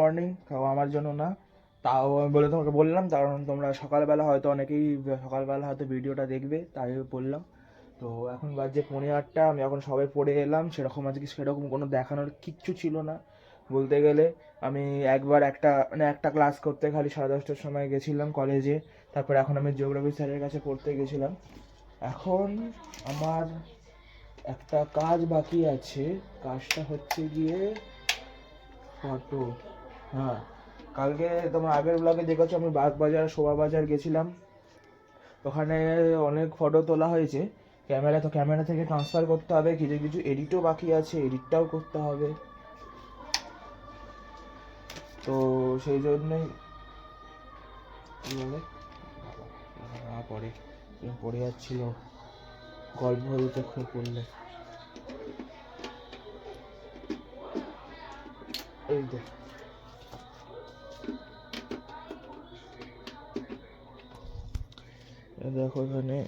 Morning, তাও আমার জন্য না। তাও আমি বলে তোমাকে বললাম, কারণ তোমরা সকালবেলা হয়তো অনেকেই সকালবেলা হয়তো ভিডিওটা দেখবে, তাই বললাম। তো এখন বাজে 8:45, আমি এখন সবাই পড়ে এলাম। সেরকম আজকে সেরকম কোনো দেখানোর কিচ্ছু ছিল না বলতে গেলে। আমি একবার একটা ক্লাস করতে খালি 10:30টার সময় গেছিলাম কলেজে। তারপর এখন আমি জিওগ্রাফি স্যারের কাছে পড়তে গেছিলাম। এখন আমার একটা কাজ বাকি আছে। কাজটা হচ্ছে গিয়ে ফটো। হ্যাঁ, কালকে তোমার আগের ব্লগে দেখেছো আমি বাগবাজার শোভাবাজার গেছিলাম। ওখানে অনেক ফটো তোলা হয়েছে। ক্যামেরা থেকে ট্রান্সফার করতে হবে, কিছু কিছু এডিটও বাকি আছে, এডিটটাও করতে হবে। তো সেই জন্যই কীভাবে পরে পড়ে যাচ্ছিল, গল্প হতে খুব পড়লে। এই তো দেখো এখানে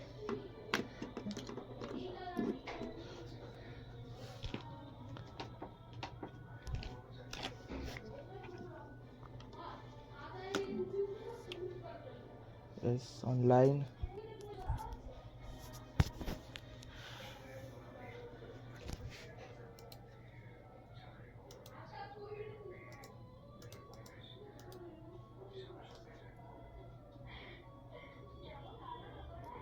অনলাইন।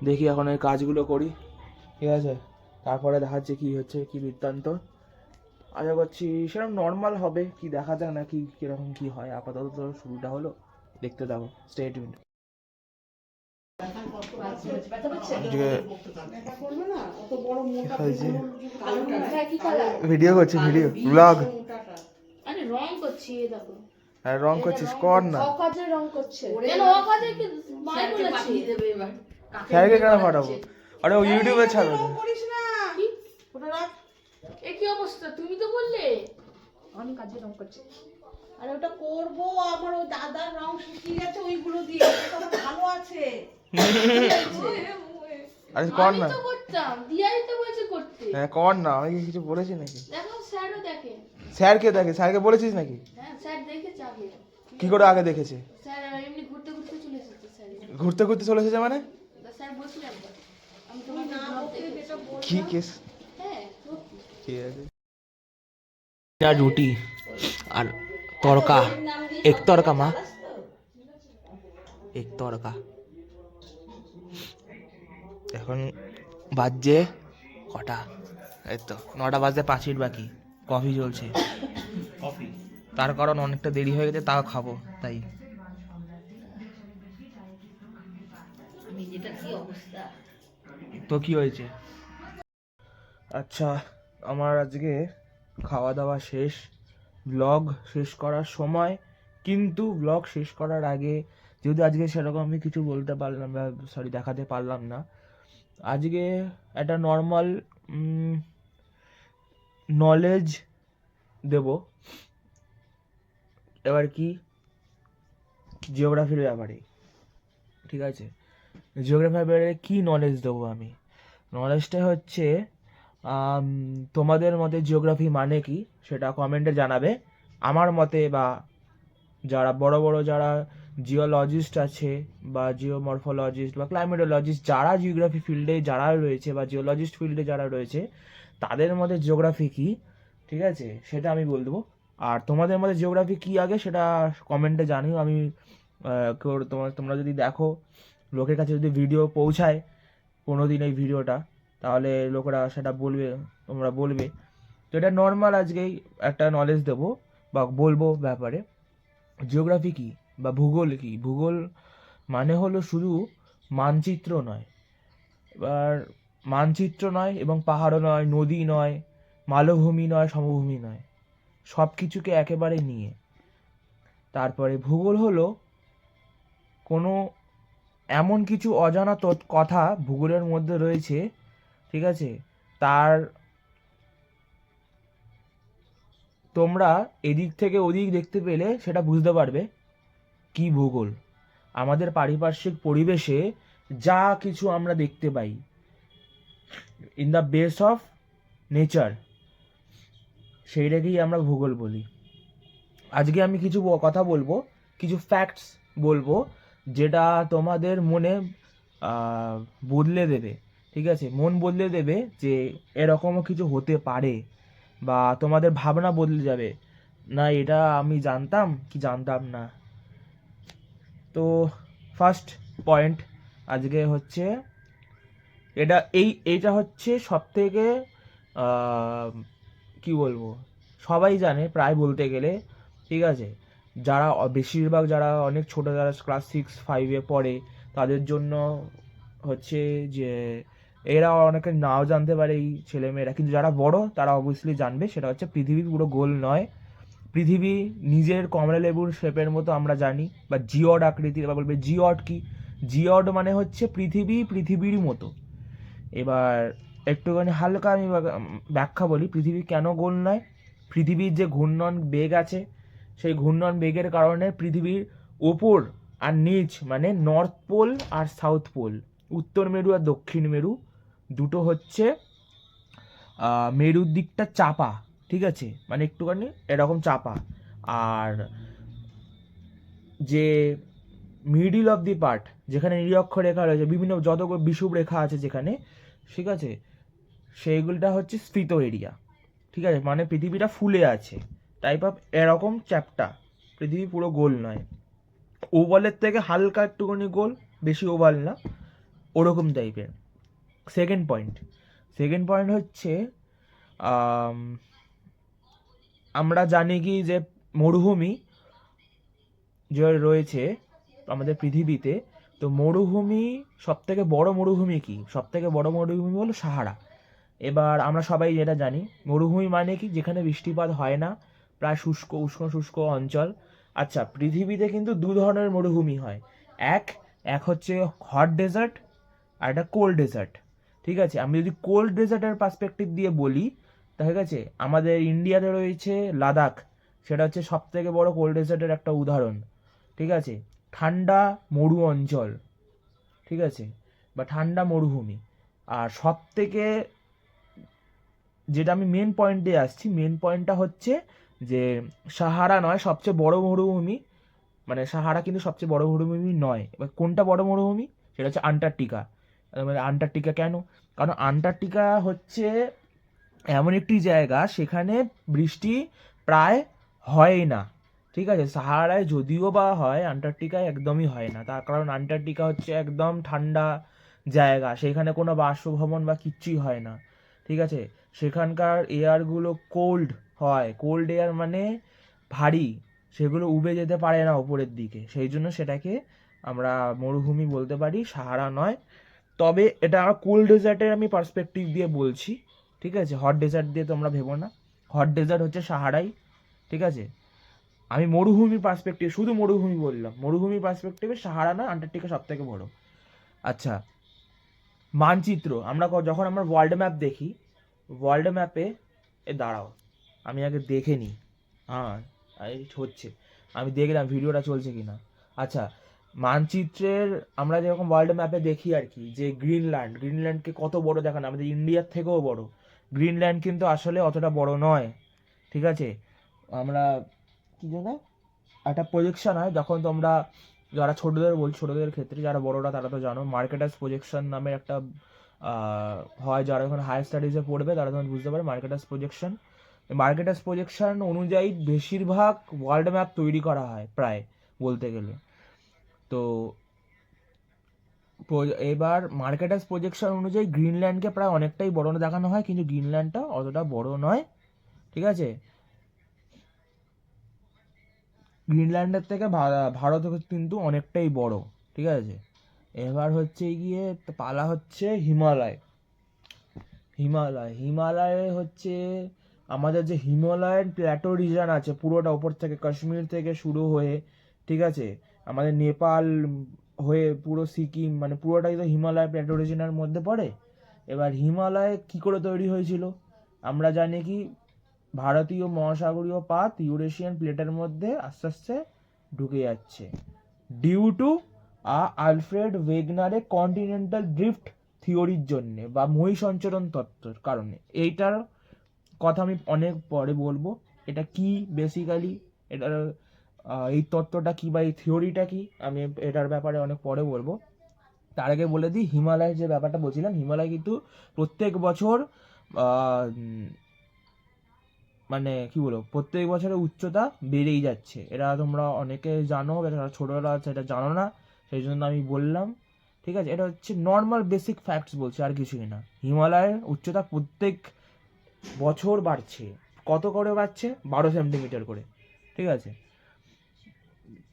দেখি এখন এই কাজগুলো করি, ঠিক আছে? তারপরে দেখাচ্ছে কি হচ্ছে, কি বৃত্তান্ত। আশা করছি সেরকম নর্মাল হবে, কি দেখা যাক না কি কিরকম কি হয়। আপাতত তো শুরুটা হলো, দেখতে দাও, স্টে টিউনড। ভিডিও করছি, ভিডিও ব্লগ। আরে রং করছি, এই দেখো। আর রং করছিস, কর না। অকাজে রং করছে কেন? অকাজে কি মাই বলেছে দেবে এবার? স্যারকে কেন পাঠাবো? আরে ও ইউটিউবে ছাড়বে। কি ওটা রাখ। এ কি অবস্থা? তুমি তো বললে আমি কাজে রং করছি। আরে ওটা করবো, আমার ওই দাদার রং শুকিয়ে গেছে, ওইগুলো দিয়ে ওটা আমার ভালো আছে। আরে কর না। আমি তো করতাম, দিয়াই তো বলছে করতে। হ্যাঁ কর না, আমি কি কিছু বলেছি নাকি? দেখো স্যারও দেখে। স্যারকে দেখে, স্যারকে বলেছিস নাকি? হ্যাঁ স্যার দেখেছে আগে। কি করে আগে দেখেছে? স্যার এমনি ঘুরতে ঘুরতে চলে এসেছে স্যার। ঘুরতে ঘুরতে চলে এসেছে মানে? স্যার বলছিল একবার আমি তোমার না বলতে যেটা বল। কি কেস? হ্যাঁ ঠিক আছে। রুটি আর তরকা, এক তরকা মা, এক তরকা। এখন বাজছে কটা? এই তো 9টা বাজতে 5 মিনিট বাকি। কফি চলছে, কফি। তার কারণ অনেকটা দেরি হয়ে গেছে, তাও খাবো তাই। তো কি হয়েছে? আচ্ছা, আমার আজকে খাওয়া দাওয়া শেষ, ব্লগ শেষ করার সময়। কিন্তু ব্লগ শেষ করার আগে, যেহেতু আজকে সেরকম আমি কিছু বলতে পারলাম না, সরি দেখাতে পারলাম না, আজকে একটা নর্মাল নলেজ দেব। এবার কি, জিওগ্রাফির ব্যাপারে, ঠিক আছে? জিওগ্রাফির ব্যাপারে কী নলেজ দেবো আমি? নলেজটা হচ্ছে তোমাদের মতে জিওগ্রাফি মানে কি সেটা কমেন্টে জানাবে। আমার মতে, বা যারা বড় বড় যারা জিওলজিস্ট আছে বা জিওমরফোলজিস্ট বা ক্লাইমেটোলজিস্ট, যারা জিওগ্রাফি ফিল্ডে যারা রয়েছে বা জিওলজিস্ট ফিল্ডে যারা রয়েছে, তাদের মধ্যে জিওগ্রাফি কি, ঠিক আছে, সেটা আমি বলে দেবো। আর তোমাদের মধ্যে জিওগ্রাফি কি আগে সেটা কমেন্টে জানিও। আমি তোমরা যদি দেখো, লোকের কাছে যদি ভিডিও পৌঁছায় কোনো দিন এই ভিডিওটা, তাহলে লোকেরা সেটা বলবে, তোমরা বলবে। তো এটা নর্মাল আজকেই একটা নলেজ দেবো বা বলবো ব্যাপারে। জিওগ্রাফি কি বা ভূগোল কি? ভূগোল মানে হলো শুধু মানচিত্র নয়, এবার মানচিত্র নয় এবং পাহাড়ও নয়, নদী নয়, মালভূমি নয়, সমভূমি নয়, সব কিছুকে একেবারে নিয়ে। তারপরে ভূগোল হলো কোনো এমন কিছু অজানা কথা ভূগোলের মধ্যে রয়েছে, ঠিক আছে, তার তোমরা এদিক থেকে ওদিক দেখতে পেলে সেটা বুঝতে পারবে কি ভূগোল। আমাদের পারিপার্শ্বিক পরিবেশে যা কিছু আমরা দেখতে পাই, in the base of nature, সেইটাকেই আমরা ভূগোল বলি। আজকে আমি কিছু কথা বলবো, কিছু ফ্যাক্টস বলবো যেটা তোমাদের মনে বদলে দেবে, ঠিক আছে, মন বদলে দেবে যে এরকমও কিছু হতে পারে, বা তোমাদের ভাবনা বদলে যাবে, না এটা আমি জানতাম কি জানতাম না। তো ফার্স্ট পয়েন্ট আজকে হচ্ছে এইটা হচ্ছে সব থেকে কি বলবো, সবাই জানে প্রায় বলতে গেলে, ঠিক আছে, যারা বেশিরভাগ যারা অনেক ছোট, যারা ক্লাস 6-5-এ পড়ে, তাদের জন্য হচ্ছে যে এরা অনেকে নাও জানতে পারে এই ছেলেমেয়েরা, কিন্তু যারা বড় তারা অবভিয়াসলি জানবে। সেটা হচ্ছে পৃথিবী পুরো গোল নয়। পৃথিবী নিজের কমলা লেবুর শেপের মতো আমরা জানি, বা জিওড আকৃতির, বা বলবে জিওড কি, জিওড মানে হচ্ছে পৃথিবীর মতো। এবার একটুখানি হালকা আমি ব্যাখ্যা বলি, পৃথিবী কেন গোল নয়। পৃথিবীর যে ঘূর্ণন বেগ আছে, সেই ঘূর্ণন বেগের কারণে পৃথিবীর ওপর আর নিচ, মানে নর্থ পোল আর সাউথ পোল, উত্তর মেরু আর দক্ষিণ মেরু, দুটো হচ্ছে মেরুর দিকটা চাপা, ঠিক আছে, মানে একটুখানি এরকম চাপা। আর যে মিডিল অফ দি পার্ট, যেখানে নিরক্ষর রেখা রয়েছে, বিভিন্ন যত বিষুব রেখা আছে যেখানে, ঠিক আছে, সেইগুলোটা হচ্ছে স্ফীত এরিয়া, ঠিক আছে, মানে পৃথিবীটা ফুলে আছে, টাইপ অফ এরকম চ্যাপ্টা। পৃথিবী পুরো গোল নয়, ওভালের থেকে হালকা একটুখানি গোল, বেশি ওভাল না, ওরকম টাইপের। সেকেন্ড পয়েন্ট হচ্ছে আমরা জানি কি যে মরুভূমি যে রয়েছে আমাদের পৃথিবীতে, তো মরুভূমি, সব থেকে বড় মরুভূমি কি, সব থেকে বড় মরুভূমি হলো সাহারা। এবার আমরা সবাই যেটা জানি, মরুভূমি মানে কি, যেখানে বৃষ্টিপাত হয় না, প্রায় উষ্ণ শুষ্ক অঞ্চল। আচ্ছা, পৃথিবীতে কিন্তু দু ধরনের মরুভূমি হয়, এক হচ্ছে হট ডেজার্ট, আর একটা কোল্ড ডেজার্ট, ঠিক আছে। আমি যদি কোল্ড ডেজার্টের পার্সপেক্টিভ দিয়ে বলি, ঠিক আছে, আমাদের ইন্ডিয়াতে রয়েছে লাদাখ, সেটা হচ্ছে সব থেকে বড় কোল্ড ডেজার্টের একটা উদাহরণ, ঠিক আছে, ঠান্ডা মরু অঞ্চল, ঠিক আছে, বা ঠান্ডা মরুভূমি। আর সব থেকে যেটা আমি মেন পয়েন্টে আসছি, মেন পয়েন্টটা হচ্ছে যে সাহারা নয় সবচেয়ে বড় মরুভূমি, মানে সাহারা কিন্তু সবচেয়ে বড় মরুভূমি নয়। এবার কোনটা বড় মরুভূমি, সেটা হচ্ছে আন্টার্কটিকা। মানে আন্টার্কটিকা কেন, কারণ আন্টার্কটিকা হচ্ছে এমন একটি জায়গা সেখানে বৃষ্টি প্রায় হয় না, ঠিক আছে। সাহারায় যদিও বা হয়, আন্টার্কটিকায় একদমই হয় না, তার কারণ আন্টার্কটিকা হচ্ছে একদম ঠান্ডা জায়গা, সেখানে কোনো বাষ্পভবন বা কিচ্ছুই হয় না, ঠিক আছে। সেখানকার এয়ারগুলো কোল্ড হয়, কোল্ড এয়ার মানে ভারী, সেগুলো উবে যেতে পারে না ওপরের দিকে, সেই জন্য সেটাকে আমরা মরুভূমি বলতে পারি, সাহারা নয়। তবে এটা কোল্ড ডেজার্টের আমি পার্সপেক্টিভ দিয়ে বলছি, ঠিক আছে, হট ডেজার্ট দিয়ে তোমরা ভেবো না। হট ডেজার্ট হচ্ছে সাহারাই, ঠিক আছে। আমি মরুভূমি পার্সপেক্টিভ, শুধু মরুভূমি বললাম, মরুভূমি পার্সপেক্টিভে সাহারা না, আন্টার্কটিকা সব থেকে বড়। আচ্ছা, মানচিত্র, আমরা যখন আমরা ওয়ার্ল্ড ম্যাপ দেখি, ওয়ার্ল্ড ম্যাপে দাঁড়াও আমি আগে দেখে নিই, হ্যাঁ হচ্ছে, আমি দেখলাম ভিডিওটা চলছে কিনা। আচ্ছা, মানচিত্রের আমরা যেরকম ওয়ার্ল্ড ম্যাপে দেখি আর কি, যে গ্রিনল্যান্ডকে কত বড় দেখানো, আমাদের ইন্ডিয়ার থেকেও বড়। গ্রিনল্যান্ড কিন্তু আসলে অতটা বড় নয়, ঠিক আছে। আমরা কি জানো, একটা প্রজেকশন হয় যখন তোমরা, যারা ছোটদের বলছি, ছোটদের ক্ষেত্রে, যারা বড়রা তারা তো জানো, মার্কেটার্স প্রজেকশন নামে একটা হয়, যারা এখন হায়ার স্টাডিজে পড়বে তারা তখন বুঝতে পারে মার্কেটার্স প্রজেকশন অনুযায়ী বেশিরভাগ ওয়ার্ল্ড ম্যাপ তৈরি করা হয় প্রায় বলতে গেলে। তো এবার মার্কেটার্স প্রজেকশন অনুযায়ী গ্রিনল্যান্ডকে প্রায় অনেকটাই বড় দেখানো হয়, কিন্তু গ্রিনল্যান্ডটা অতটা বড় নয়, ঠিক আছে। গ্রিনল্যান্ডের থেকে ভারত কিন্তু অনেকটাই বড়, ঠিক আছে। এবার হচ্ছে গিয়ে পালা হচ্ছে হিমালয়ে হচ্ছে আমাদের যে হিমালয়ান প্ল্যাটো রিজন আছে পুরোটা, ওপর থেকে কাশ্মীর থেকে শুরু হয়ে, ঠিক আছে, আমাদের নেপাল হয়ে পুরো সিকিম, মানে পুরোটাই তো হিমালয় প্ল্যাটো রিজনের মধ্যে পড়ে। এবার হিমালয় কি করে তৈরি হয়েছিল, আমরা জানি কি, ভারতীয় মহাসাগরীয় পাত ইউরেশিয়ান প্লেটের মধ্যে আস্তে আস্তে ঢুকে যাচ্ছে, ডিউ টু আলফ্রেড ওয়েগনারের কন্টিনেন্টাল ড্রিফট থিওরির জন্য, বা মহাসঞ্চরণ তত্ত্বের কারণে। এইটার কথা আমি অনেক পরে বলবো, এটা কি বেসিক্যালি এটার এই তত্ত্বটা কি বা এই থিওরিটা কি আমি এটার ব্যাপারে অনেক পরে বলবো। তার আগে বলে দিই, হিমালয়ের যে ব্যাপারটা বলছিলাম, হিমালয় কিন্তু প্রত্যেক বছর মানে কি বলবো, প্রত্যেক বছরের উচ্চতা বেড়েই যাচ্ছে। এটা তোমরা অনেকে জানো, যারা ছোটরা আছে এটা জানো না, সেই জন্য আমি বললাম। ঠিক আছে, এটা হচ্ছে নর্মাল বেসিক ফ্যাক্টস বলছি, আর কিছুই না। হিমালয়ের উচ্চতা প্রত্যেক বছর বাড়ছে। কত করে বাড়ছে? 12 সেন্টিমিটার করে। ঠিক আছে,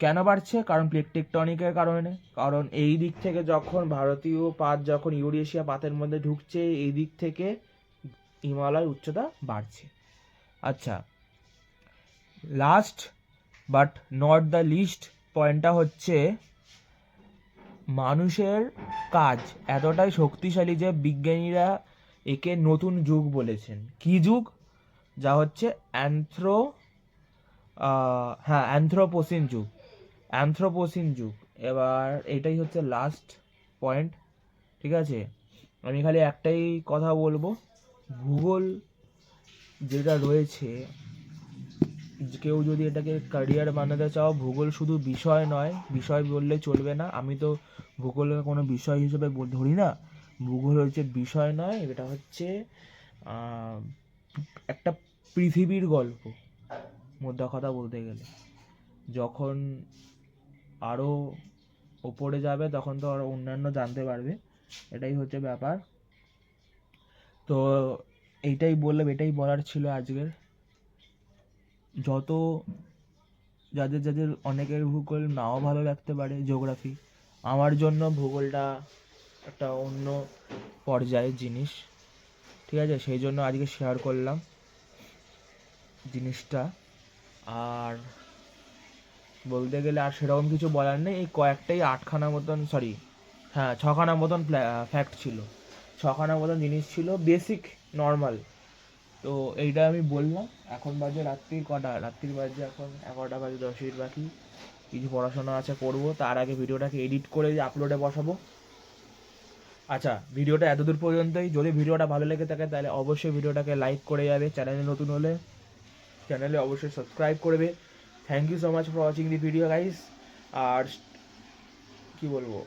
কেন বাড়ছে? কারণ প্লেট টেকটনিকের কারণে। কারণ এই দিক থেকে যখন ভারতীয় পাত যখন ইউরেশিয়া পাতের মধ্যে ঢুকছে, এই দিক থেকে হিমালয় উচ্চতা বাড়ছে। আচ্ছা, last but not the least পয়েন্টটা হচ্ছে মানুষের কাজ এতটাই শক্তিশালী যে বিজ্ঞানীরা একে নতুন যুগ বলেছেন। কি যুগ? যা হচ্ছে অ্যানথ্রোপোসিন যুগ। অ্যানথ্রোপোসিন যুগ। এবার এটাই হচ্ছে লাস্ট পয়েন্ট। ঠিক আছে, আমি খালি একটাই কথা বলবো, ভূগোল যেটা রয়েছে, কেউ যদি এটাকে ক্যারিয়ার বানাতে চাও, ভূগোল শুধু বিষয় নয়, বিষয় বললে চলবে না। আমি তো ভূগোলের কোনো বিষয় হিসেবে ধরি না। ভূগোল হচ্ছে বিষয় নয়, এটা হচ্ছে একটা পৃথিবীর গল্প, মোদ্দা কথা বলতে গেলে। যখন আরও ওপরে যাবে তখন তো আরও অন্যান্য জানতে পারবে, এটাই হচ্ছে ব্যাপার। তো এইটাই বললাম, এটাই বলার ছিল আজকের। যত যাদের যাদের অনেকের ভূগোল নাও ভালো লাগতে পারে, জিওগ্রাফি, আমার জন্য ভূগোলটা একটা অন্য পর্যায়ের জিনিস। ঠিক আছে, সেই জন্য আজকে শেয়ার করলাম জিনিসটা। আর বলতে গেলে আর সেরকম কিছু বলার নেই। এই কয়েকটাই 8খানা মতন, সরি হ্যাঁ 6খানা মতন ফ্যাক্ট ছিল, 6খানা মতন জিনিস ছিল, বেসিক নর্মাল। তো এইটা আমি বললাম। এখন বাজে রাত্রির কটা? রাত্রির বাজে এখন 11টা বাজে 10 মিনিট বাকি। কিছু পড়াশোনা আছে করব, তার আগে ভিডিওটাকে এডিট করে আপলোডে বসাবো। আচ্ছা, ভিডিওটা এতদূর পর্যন্তই। যদি ভিডিওটা ভালো লেগে থাকে তাহলে অবশ্যই ভিডিওটাকে লাইক করে যাবে, চ্যানেলে নতুন হলে চ্যানেলে অবশ্যই সাবস্ক্রাইব করবে। Thank you so much for watching the video guys. আর কি বলবো,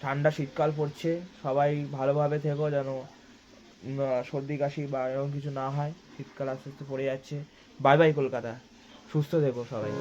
ঠান্ডা শীতকাল পড়ছে, সবাই ভালোভাবে থেকো, যেন সর্দি কাশি বা এরকম কিছু না হয়। শীতকাল আস্তে আস্তে পড়ে যাচ্ছে। বাই বাই কলকাতা, সুস্থ থেকো সবাই।